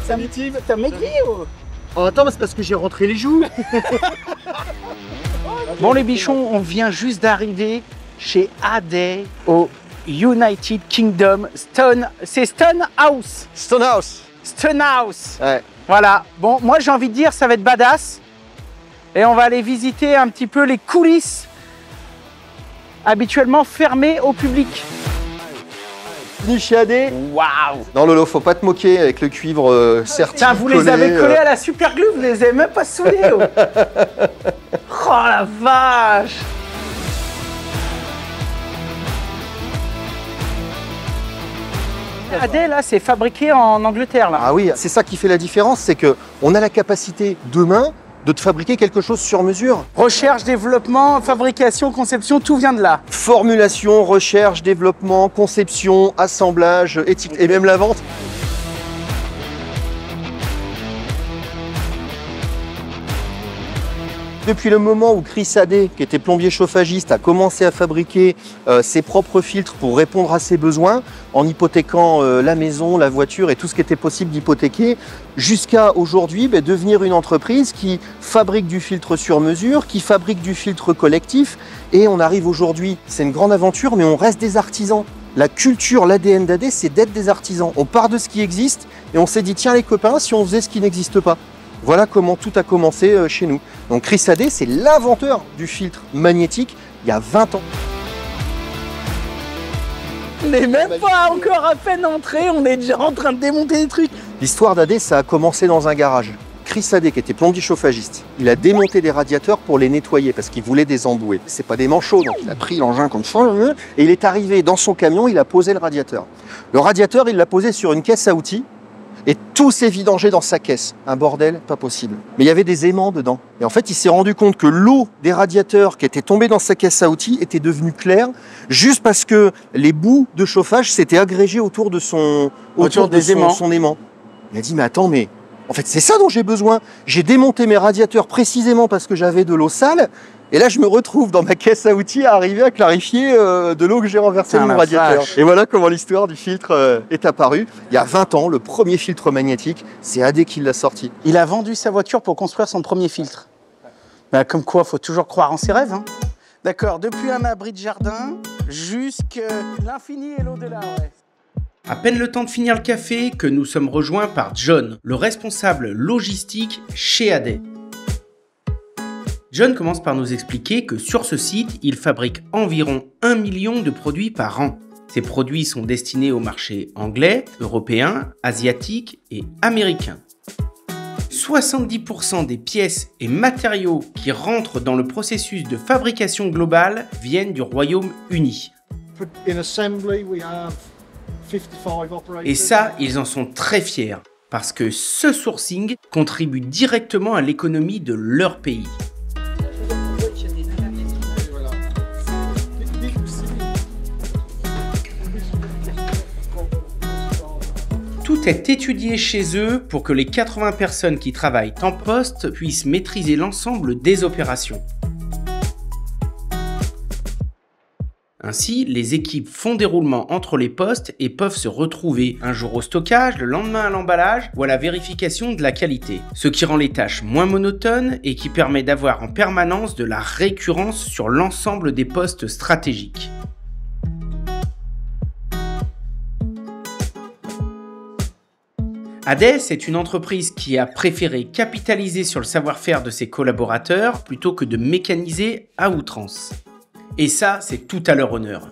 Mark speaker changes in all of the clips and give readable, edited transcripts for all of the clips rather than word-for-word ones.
Speaker 1: T'as maigri ou...
Speaker 2: Oh, attends, c'est parce que j'ai rentré les joues.
Speaker 1: Bon les bichons, on vient juste d'arriver chez Adey au United Kingdom Stonehouse. Stonehouse.
Speaker 2: Ouais.
Speaker 1: Voilà. Bon, moi j'ai envie de dire ça va être badass. Et on va aller visiter un petit peu les coulisses habituellement fermées au public.
Speaker 2: Bienvenue chez Adey.
Speaker 1: Waouh!
Speaker 2: Non Lolo, faut pas te moquer avec le cuivre serti.
Speaker 1: Tiens, vous les avez collés à la super glue, vous les avez même pas soudés. Oh, oh la vache! Adey là, c'est fabriqué en Angleterre là.
Speaker 2: Ah oui, c'est ça qui fait la différence, c'est que on a la capacité demain de te fabriquer quelque chose sur mesure.
Speaker 1: Recherche, développement, fabrication, conception, tout vient de là.
Speaker 2: Formulation, recherche, développement, conception, assemblage, éthique et même la vente. Depuis le moment où Chris Adey, qui était plombier chauffagiste, a commencé à fabriquer ses propres filtres pour répondre à ses besoins, en hypothéquant la maison, la voiture et tout ce qui était possible d'hypothéquer, jusqu'à aujourd'hui devenir une entreprise qui fabrique du filtre sur mesure, qui fabrique du filtre collectif. Et on arrive aujourd'hui, c'est une grande aventure, mais on reste des artisans. La culture, l'ADN d'Adey, c'est d'être des artisans. On part de ce qui existe et on s'est dit, tiens les copains, si on faisait ce qui n'existe pas. Voilà comment tout a commencé chez nous. Donc Chris Adey, c'est l'inventeur du filtre magnétique il y a 20 ans.
Speaker 1: On n'est même pas encore à peine entré, on est déjà en train de démonter des trucs.
Speaker 2: L'histoire d'Adey, ça a commencé dans un garage. Chris Adey, qui était plombier chauffagiste, il a démonté des radiateurs pour les nettoyer parce qu'il voulait des embouées. C'est pas des manchots, donc il a pris l'engin comme ça et il est arrivé dans son camion, il a posé le radiateur. Le radiateur, il l'a posé sur une caisse à outils. Et tout s'est vidangé dans sa caisse. Un bordel, pas possible. Mais il y avait des aimants dedans. Et en fait, il s'est rendu compte que l'eau des radiateurs qui était tombée dans sa caisse à outils était devenue claire juste parce que les bouts de chauffage s'étaient agrégés autour de son aimant. Il a dit, mais attends, mais en fait, c'est ça dont j'ai besoin. J'ai démonté mes radiateurs précisément parce que j'avais de l'eau sale. Et là, je me retrouve dans ma caisse à outils à arriver à clarifier de l'eau que j'ai renversée dans mon radiateur. Et voilà comment l'histoire du filtre est apparue. Il y a 20 ans, le premier filtre magnétique, c'est Adey qui l'a sorti.
Speaker 1: Il a vendu sa voiture pour construire son premier filtre. Bah, comme quoi, faut toujours croire en ses rêves. Hein. D'accord, depuis un abri de jardin jusqu'à l'infini et l'au-delà. Ouais.
Speaker 3: À peine le temps de finir le café que nous sommes rejoints par John, le responsable logistique chez Adey. John commence par nous expliquer que sur ce site, il fabrique environ 1 million de produits par an. Ces produits sont destinés au marché anglais, européen, asiatique et américain. 70% des pièces et matériaux qui rentrent dans le processus de fabrication globale viennent du Royaume-Uni. Et ça, ils en sont très fiers, parce que ce sourcing contribue directement à l'économie de leur pays. Tout est étudié chez eux pour que les 80 personnes qui travaillent en poste puissent maîtriser l'ensemble des opérations. Ainsi, les équipes font des roulements entre les postes et peuvent se retrouver un jour au stockage, le lendemain à l'emballage ou à la vérification de la qualité. Ce qui rend les tâches moins monotones et qui permet d'avoir en permanence de la récurrence sur l'ensemble des postes stratégiques. Adey, c'est une entreprise qui a préféré capitaliser sur le savoir-faire de ses collaborateurs plutôt que de mécaniser à outrance. Et ça, c'est tout à leur honneur.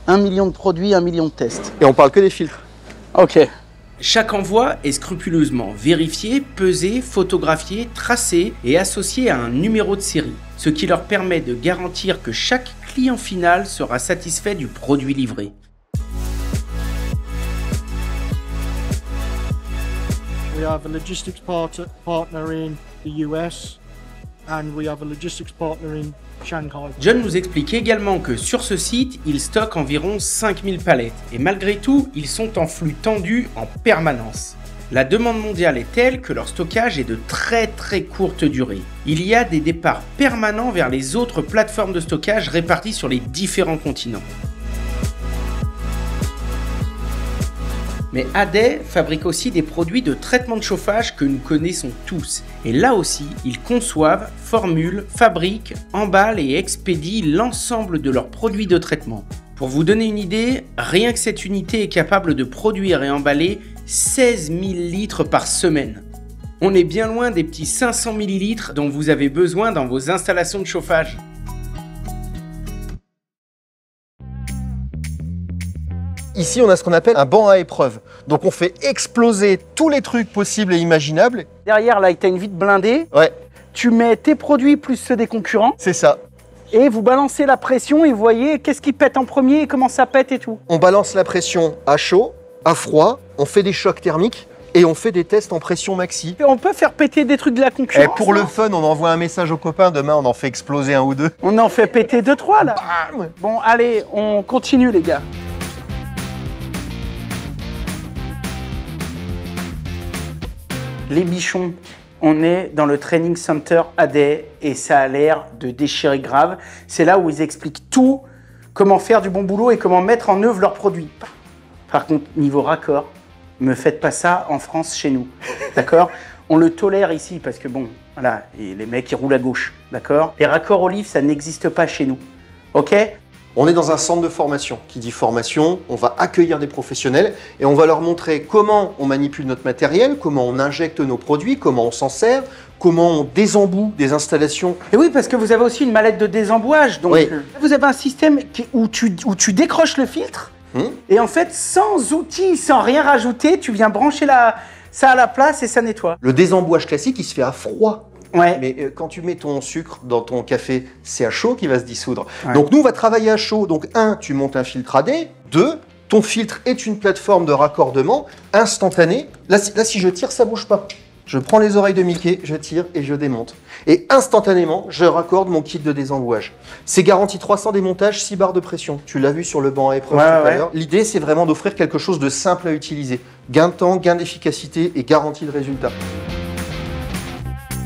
Speaker 1: Un million de produits, 1 million de tests.
Speaker 2: Et on parle que des filtres.
Speaker 1: Ok.
Speaker 3: Chaque envoi est scrupuleusement vérifié, pesé, photographié, tracé et associé à un numéro de série, ce qui leur permet de garantir que chaque client final sera satisfait du produit livré.
Speaker 4: We have a logistics partner in the US and we have a logistics partner in Shanghai.
Speaker 3: John nous explique également que sur ce site, ils stockent environ 5000 palettes et malgré tout, ils sont en flux tendu en permanence. La demande mondiale est telle que leur stockage est de très courte durée. Il y a des départs permanents vers les autres plateformes de stockage réparties sur les différents continents. Mais ADEY fabrique aussi des produits de traitement de chauffage que nous connaissons tous. Et là aussi, ils conçoivent, formulent, fabriquent, emballent et expédient l'ensemble de leurs produits de traitement. Pour vous donner une idée, rien que cette unité est capable de produire et emballer 16 000 litres par semaine. On est bien loin des petits 500 ml dont vous avez besoin dans vos installations de chauffage.
Speaker 2: Ici, on a ce qu'on appelle un banc à épreuve. Donc, on fait exploser tous les trucs possibles et imaginables.
Speaker 1: Derrière, là, tu as une vitre blindée.
Speaker 2: Ouais,
Speaker 1: Tu mets tes produits plus ceux des concurrents.
Speaker 2: c'est ça.
Speaker 1: Et vous balancez la pression et vous voyez qu'est-ce qui pète en premier et comment ça pète et tout.
Speaker 2: On balance la pression à chaud, à froid, on fait des chocs thermiques et on fait des tests en pression maxi.
Speaker 1: Et on peut faire péter des trucs de la
Speaker 2: Et
Speaker 1: concurrence.
Speaker 2: pour le fun, on envoie un message aux copains, demain on en fait exploser un ou deux.
Speaker 1: On en fait péter 2-3 là.
Speaker 2: Bam.
Speaker 1: Bon, allez, on continue les gars. Les bichons, on est dans le training center ADEY et ça a l'air de déchirer grave. C'est là où ils expliquent tout, comment faire du bon boulot et comment mettre en œuvre leurs produits. Par contre, niveau raccord, me faites pas ça en France chez nous, d'accord? On le tolère ici parce que bon, voilà, et les mecs ils roulent à gauche, d'accord? Les raccords olives, ça n'existe pas chez nous, ok?
Speaker 2: On est dans un centre de formation. Qui dit formation, on va accueillir des professionnels et on va leur montrer comment on manipule notre matériel, comment on injecte nos produits, comment on s'en sert, comment on désemboue des installations.
Speaker 1: Et oui, parce que vous avez aussi une mallette de désembouage, donc
Speaker 2: Oui.
Speaker 1: vous avez un système où tu décroches le filtre et en fait, sans outils, sans rien rajouter, tu viens brancher ça à la place et ça nettoie.
Speaker 2: Le désembouage classique, il se fait à froid.
Speaker 1: Ouais.
Speaker 2: Mais quand tu mets ton sucre dans ton café, c'est à chaud qui va se dissoudre.
Speaker 1: Ouais.
Speaker 2: Donc nous, on va travailler à chaud. Donc 1, tu montes un filtre ADEY. 2, ton filtre est une plateforme de raccordement instantané. Là, si je tire, ça bouge pas. Je prends les oreilles de Mickey, je tire et je démonte. Et instantanément, je raccorde mon kit de désembouage. C'est garanti 300 démontages, 6 barres de pression. Tu l'as vu sur le banc à épreuve tout à l'heure. L'idée, c'est vraiment d'offrir quelque chose de simple à utiliser. Gain de temps, gain d'efficacité et garantie de résultat.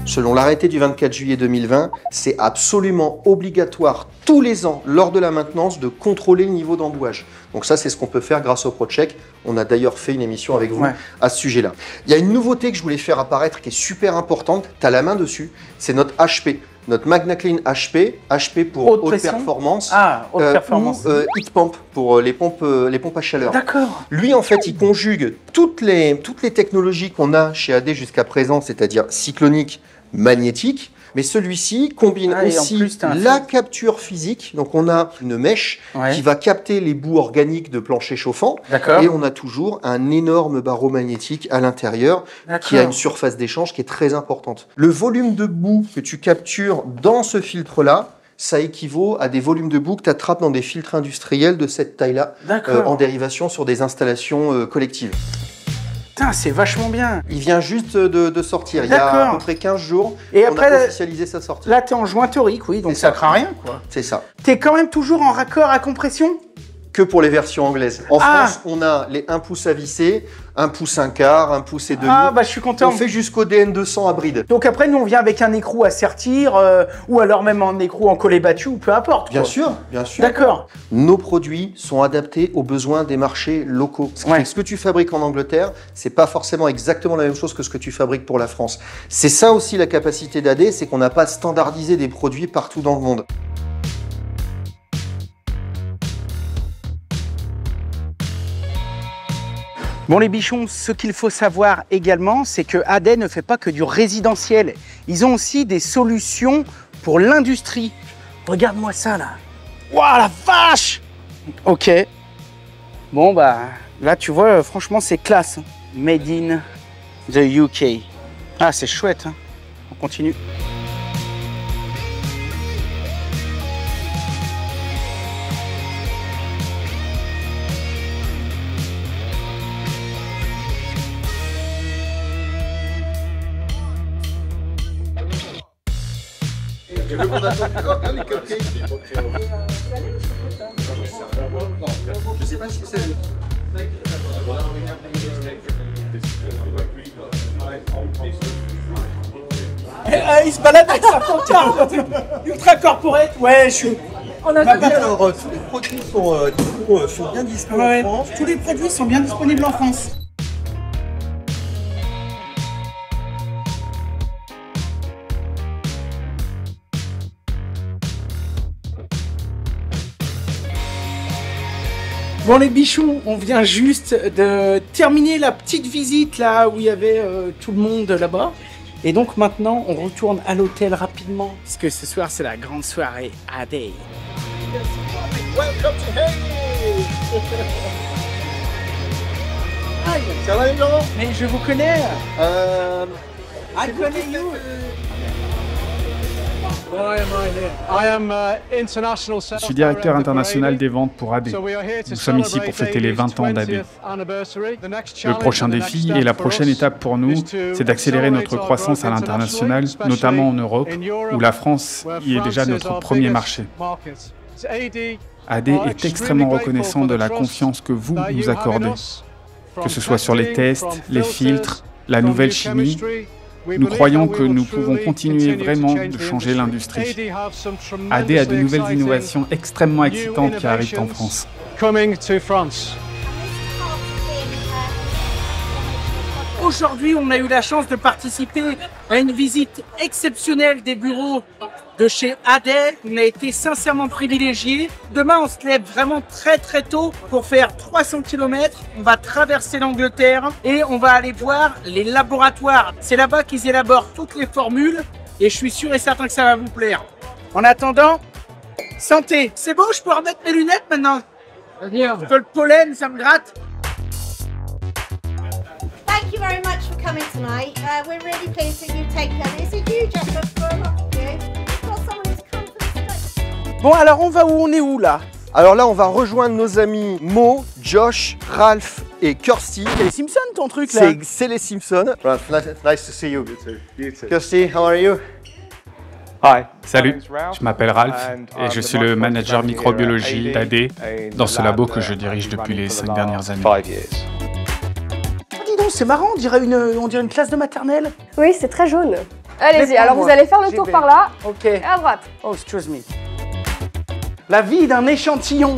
Speaker 2: Selon l'arrêté du 24 juillet 2020, c'est absolument obligatoire tous les ans, lors de la maintenance, de contrôler le niveau d'embouage. Donc ça, c'est ce qu'on peut faire grâce au ProCheck. On a d'ailleurs fait une émission avec vous à ce sujet-là. Il y a une nouveauté que je voulais faire apparaître qui est super importante. Tu as la main dessus. C'est notre HP. Notre MagnaClean HP. HP pour haute performance.
Speaker 1: Ah, haute performance.
Speaker 2: Ou Heat Pump pour les pompes à chaleur.
Speaker 1: D'accord.
Speaker 2: Lui, en fait, il conjugue toutes les technologies qu'on a chez ADEY jusqu'à présent, c'est-à-dire cyclonique, magnétique, mais celui-ci combine aussi la capture physique. Donc on a une mèche qui va capter les bouts organiques de plancher chauffant et on a toujours un énorme barreau magnétique à l'intérieur qui a une surface d'échange qui est très importante. Le volume de boue que tu captures dans ce filtre-là, ça équivaut à des volumes de boue que tu attrapes dans des filtres industriels de cette taille-là en dérivation sur des installations collectives.
Speaker 1: Putain, c'est vachement bien.
Speaker 2: Il vient juste de sortir. Il y a à peu près 15 jours.
Speaker 1: Et
Speaker 2: on
Speaker 1: après,
Speaker 2: a officialisé sa sortie.
Speaker 1: Là, t'es en jointorique, oui, donc ça craint rien, quoi.
Speaker 2: C'est ça.
Speaker 1: T'es quand même toujours en raccord à compression?
Speaker 2: Que pour les versions anglaises. En France, on a les 1 pouce à visser, 1 pouce 1/4, 1 pouce et demi.
Speaker 1: Ah, bah je suis content.
Speaker 2: On fait jusqu'au DN200 à bride.
Speaker 1: Donc après, nous, on vient avec un écrou à sertir, ou alors même un écrou en collet battu, ou peu importe.
Speaker 2: Bien sûr, bien sûr.
Speaker 1: D'accord.
Speaker 2: Nos produits sont adaptés aux besoins des marchés locaux. Ce qui fait que ce que tu fabriques en Angleterre, c'est pas forcément exactement la même chose que ce que tu fabriques pour la France. C'est ça aussi la capacité d'ADEY, c'est qu'on n'a pas standardisé des produits partout dans le monde.
Speaker 1: Bon les bichons, ce qu'il faut savoir également, c'est que ADEY ne fait pas que du résidentiel. Ils ont aussi des solutions pour l'industrie. Regarde-moi ça là. Waouh la vache! Ok. Bon bah là tu vois, franchement c'est classe. Made in the UK. Ah c'est chouette. Hein. On continue.
Speaker 2: Je sais pas si c'est...
Speaker 1: Il se balade avec sa pancarte ultra corporate. Ouais, je suis On a
Speaker 2: Alors, tous les produits sont bien disponibles en France.
Speaker 1: Tous les produits sont bien disponibles en France. Bon les bichons, on vient juste de terminer la petite visite là où il y avait tout le monde là-bas. Et donc maintenant, on retourne à l'hôtel rapidement parce que ce soir c'est la grande soirée AD.
Speaker 2: Welcome to Haiti. Ça va les gens?
Speaker 1: Mais je vous connais. I connais you.
Speaker 5: Je suis directeur international des ventes pour AD. Nous sommes ici pour fêter les 20 ans d'AD. Le prochain défi et la prochaine étape pour nous, c'est d'accélérer notre croissance à l'international, notamment en Europe, où la France y est déjà notre premier marché. AD est extrêmement reconnaissant de la confiance que vous nous accordez, que ce soit sur les tests, les filtres, la nouvelle chimie. Nous croyons que nous pouvons continuer vraiment de changer l'industrie. AD a de nouvelles innovations extrêmement excitantes qui arrivent en France.
Speaker 1: Aujourd'hui, on a eu la chance de participer à une visite exceptionnelle des bureaux de chez AD. On a été sincèrement privilégiés. Demain, on se lève vraiment très tôt pour faire 300 km. On va traverser l'Angleterre et on va aller voir les laboratoires. C'est là-bas qu'ils élaborent toutes les formules et je suis sûr et certain que ça va vous plaire. En attendant, santé. C'est bon, je peux remettre mes lunettes maintenant? Parce que le pollen, ça me gratte.
Speaker 6: Thank you very much for coming tonight. We're really pleased that you've taken it. It's a huge effort for a lot of you. We've got someone who's come for this place.
Speaker 1: Bon, alors on va où? On est où là?
Speaker 2: Alors là, on va rejoindre nos amis Mo, Josh, Ralph et Kirsty.
Speaker 1: C'est les Simpsons ton truc là?
Speaker 2: C'est les Simpsons. Ralph, nice to see you. Kirsty, how are you?
Speaker 5: Salut, je m'appelle Ralph et je suis le manager microbiologie d'AD dans ce labo que je dirige depuis les 5 dernières années.
Speaker 1: Dis donc, c'est marrant, on dirait une classe de maternelle.
Speaker 7: Oui, c'est très jaune. Allez-y,
Speaker 1: Mais
Speaker 7: alors
Speaker 1: moi,
Speaker 7: vous allez faire le
Speaker 1: j'ai
Speaker 7: tour
Speaker 1: bien.
Speaker 7: par là
Speaker 1: Ok.
Speaker 7: et à droite.
Speaker 1: Oh, excuse me. La vie d'un échantillon.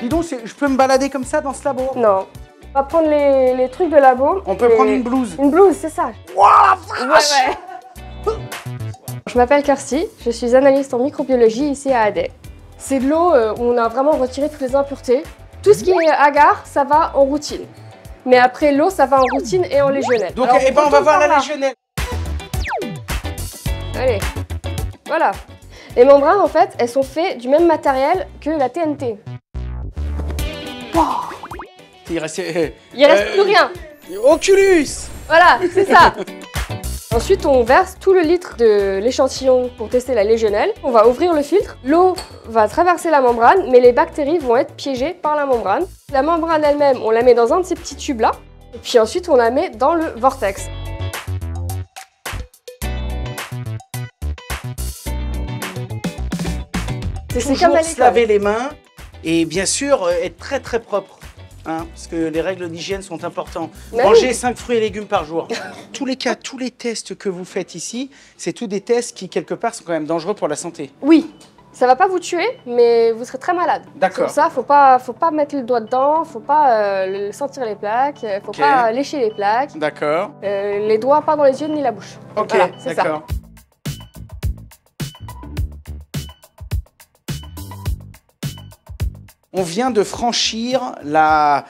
Speaker 1: Dis donc, je peux me balader comme ça dans ce labo?
Speaker 7: Non. On va prendre les trucs de labo.
Speaker 1: On peut
Speaker 7: et-
Speaker 1: prendre une blouse.
Speaker 7: Une blouse, c'est ça.
Speaker 1: Wouah,
Speaker 7: Ouais. Je m'appelle Kirsty, je suis analyste en microbiologie ici à AD. C'est de l'eau où on a vraiment retiré toutes les impuretés. Tout ce qui est agar, ça va en routine. Mais après l'eau, ça va en routine et en légionnelle.
Speaker 1: Donc,
Speaker 7: Alors,
Speaker 1: eh ben, on va
Speaker 7: retourne
Speaker 1: voir
Speaker 7: par
Speaker 1: la
Speaker 7: là.
Speaker 1: légionnaire.
Speaker 7: Allez, voilà. Les membranes, en fait, elles sont faites du même matériel que la TNT.
Speaker 1: Il reste
Speaker 7: Plus rien.
Speaker 1: Oculus.
Speaker 7: Voilà, c'est ça. Ensuite, on verse tout le litre de l'échantillon pour tester la légionnelle. On va ouvrir le filtre. L'eau va traverser la membrane, mais les bactéries vont être piégées par la membrane. La membrane elle-même, on la met dans un de ces petits tubes-là. Et puis ensuite, on la met dans le vortex. C'est comme
Speaker 1: Toujours
Speaker 7: à
Speaker 1: se
Speaker 7: l'école.
Speaker 1: laver les mains et bien sûr être très propre. Hein, parce que les règles d'hygiène sont importantes.
Speaker 7: Mais
Speaker 1: Manger
Speaker 7: oui.
Speaker 1: 5 fruits et légumes par jour. Tous les cas, tous les tests que vous faites ici, c'est tous des tests qui, quelque part, sont quand même dangereux pour la santé.
Speaker 7: Oui, ça va pas vous tuer, mais vous serez très malade.
Speaker 1: D'accord.
Speaker 7: Pour ça, faut pas mettre le doigt dedans, faut pas sentir les plaques, faut
Speaker 1: Ok.
Speaker 7: pas lécher les plaques.
Speaker 1: D'accord.
Speaker 7: Les doigts pas dans les yeux ni la bouche.
Speaker 1: Ok,
Speaker 7: Voilà, c'est ça.
Speaker 1: d'accord. On vient de franchir la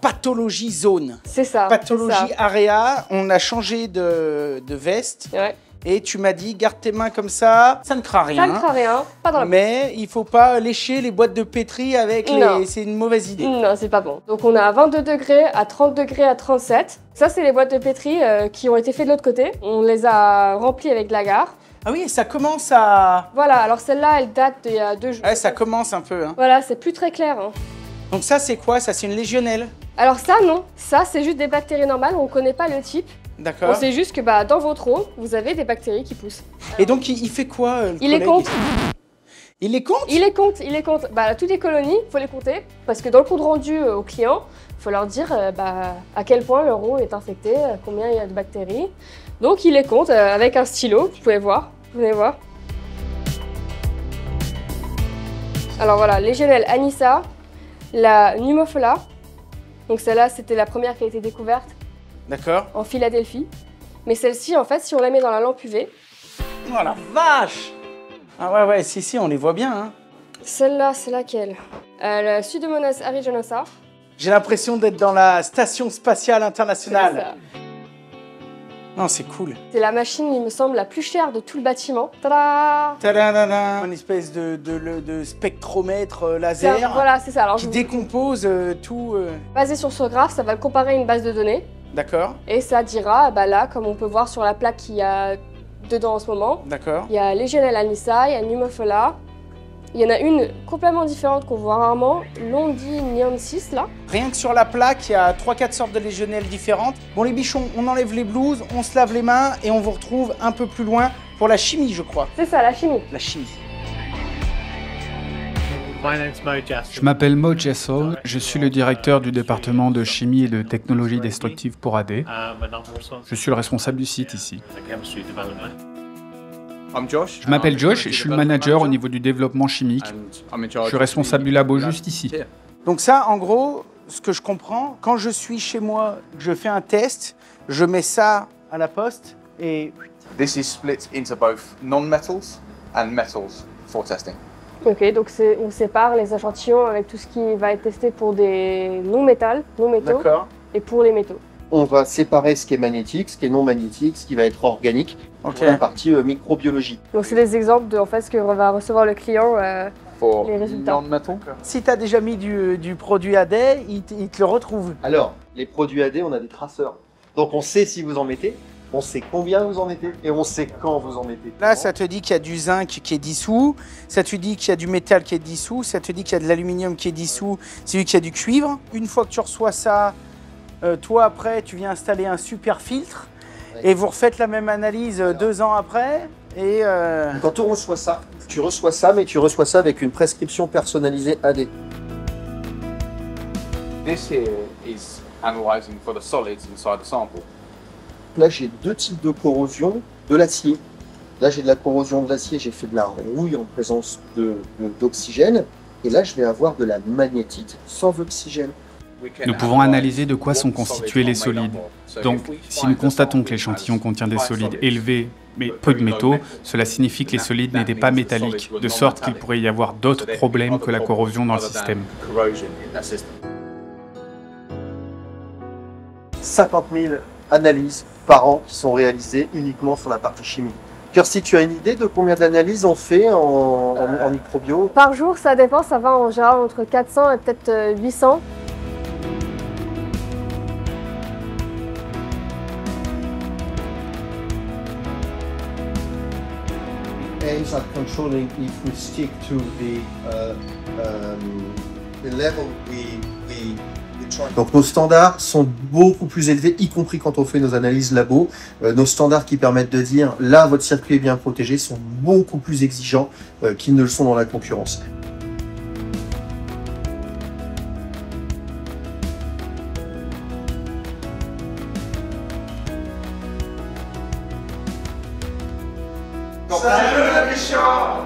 Speaker 1: pathologie zone.
Speaker 7: C'est ça.
Speaker 1: Pathologie
Speaker 7: c'est
Speaker 1: area, on a changé de veste
Speaker 7: ça. Ouais.
Speaker 1: et tu m'as dit garde tes mains comme ça ne craint rien.
Speaker 7: Ça ne craint rien, pas dans la
Speaker 1: Mais il faut pas lécher les boîtes de pétri avec
Speaker 7: Non.
Speaker 1: les... C'est une mauvaise idée.
Speaker 7: Non, c'est pas bon. Donc on a à 22 degrés, à 30 degrés, à 37. Ça, c'est les boîtes de pétri qui ont été faites de l'autre côté. On les a remplies avec de l'agar.
Speaker 1: Ah oui, ça commence à...
Speaker 7: Voilà, alors celle-là, elle date d'il y a 2 jours.
Speaker 1: Ouais, ça commence un peu. Hein.
Speaker 7: Voilà, c'est plus très clair. Hein.
Speaker 1: Donc ça, c'est quoi? Ça, c'est une légionelle.
Speaker 7: Alors ça, non. Ça, c'est juste des bactéries normales. On connaît pas le type.
Speaker 1: D'accord.
Speaker 7: On sait juste que bah, dans votre eau, vous avez des bactéries qui poussent.
Speaker 1: Et donc, il fait quoi le
Speaker 7: Il les
Speaker 1: collègue
Speaker 7: compte.
Speaker 1: Il les compte?
Speaker 7: Il les compte. Bah, toutes les colonies, il faut les compter. Parce que dans le compte rendu aux clients, il faut leur dire à quel point leur eau est infectée, combien il y a de bactéries. Donc, il les compte avec un stylo. Vous pouvez voir. Vous venez voir. Alors voilà, Legionella Anissa, la Pneumophilia. Donc celle-là, c'était la première qui a été découverte
Speaker 1: D'accord.
Speaker 7: en Philadelphie. Mais celle-ci, en fait, si on la met dans la lampe UV,
Speaker 1: Oh la vache! Ah ouais, si, on les voit bien. Hein.
Speaker 7: celle-là, c'est laquelle? La Pseudomonas aeruginosa.
Speaker 1: J'ai l'impression d'être dans la Station Spatiale
Speaker 7: C'est
Speaker 1: Internationale.
Speaker 7: ça.
Speaker 1: Non, c'est cool.
Speaker 7: C'est la machine, il me semble, la plus chère de tout le bâtiment. Tada!
Speaker 1: Tadadada. Une espèce de spectromètre laser
Speaker 7: Voilà, c'est ça. Alors,
Speaker 1: qui décompose tout.
Speaker 7: basé sur ce graphe, ça va le comparer à une base de données.
Speaker 1: D'accord,
Speaker 7: Et ça dira, bah là, comme on peut voir sur la plaque qu'il y a dedans en ce moment,
Speaker 1: d'accord.
Speaker 7: il y a Legionella Anissa, il y a Pneumophilia. Il y en a une complètement différente qu'on voit rarement, Londiniensis là.
Speaker 1: Rien que sur la plaque, il y a 3-4 sortes de légionelles différentes. Bon, les bichons, on enlève les blouses, on se lave les mains et on vous retrouve un peu plus loin pour la chimie, je crois.
Speaker 7: C'est ça, la chimie.
Speaker 1: La chimie.
Speaker 5: Je m'appelle Mo Jessel, je suis le directeur du département de chimie et de technologie destructive pour AD. Je suis le responsable du site ici. Je m'appelle Josh et je suis le manager au niveau du développement chimique. Je suis responsable du labo juste ici.
Speaker 1: Donc ça, en gros, ce que je comprends, quand je suis chez moi, je fais un test, je mets ça à la poste et...
Speaker 8: This is split into both non-metals and metals for testing.
Speaker 7: Ok, donc on sépare les échantillons avec tout ce qui va être testé pour des non-métaux,
Speaker 1: D'accord.
Speaker 7: et pour les métaux.
Speaker 2: On va séparer ce qui est magnétique, ce qui est non magnétique, ce qui va être organique,
Speaker 1: Ok.
Speaker 2: pour la partie microbiologie.
Speaker 7: Donc c'est des exemples de en fait, ce que va recevoir le client.
Speaker 8: For
Speaker 7: Les résultats.
Speaker 8: non-metal.
Speaker 1: Si tu as déjà mis du produit AD, il te le retrouve.
Speaker 2: Alors, les produits AD, on a des traceurs. Donc on sait si vous en mettez, on sait combien vous en mettez et on sait quand vous en mettez.
Speaker 1: Là, ça te dit qu'il y a du zinc qui est dissous, ça te dit qu'il y a du métal qui est dissous, ça te dit qu'il y a de l'aluminium qui est dissous, c'est lui qu'il y a du cuivre. Une fois que tu reçois ça, toi après, tu viens installer un super filtre et vous refaites la même analyse 2 ans après. Et
Speaker 2: Quand on reçoit ça, tu reçois ça, mais tu reçois ça avec une prescription personnalisée AD.
Speaker 8: This here is analyzing for the solids inside the sample.
Speaker 2: Là, j'ai 2 types de corrosion de l'acier. Là, j'ai de la corrosion de l'acier, j'ai fait de la rouille en présence d'oxygène. Et là, je vais avoir de la magnétite sans oxygène.
Speaker 5: Nous pouvons analyser de quoi sont constitués les solides. Donc, si nous constatons que l'échantillon contient des solides élevés mais peu de métaux, cela signifie que les solides n'étaient pas métalliques, de sorte qu'il pourrait y avoir d'autres problèmes que la corrosion dans le système.
Speaker 2: 50 000 analyses par an qui sont réalisées uniquement sur la partie chimique. Kirsty, tu as une idée de combien d'analyses on fait en microbio?
Speaker 7: Par jour, ça dépend, ça va en général entre 400 et peut-être 800.
Speaker 2: Aims at controlling if we stick to the level we try. Donc nos standards sont beaucoup plus élevés, y compris quand on fait nos analyses labo. Nos standards qui permettent de dire là votre circuit est bien protégé sont beaucoup plus exigeants qu'ils ne le sont dans la concurrence.
Speaker 1: Salut les méchants!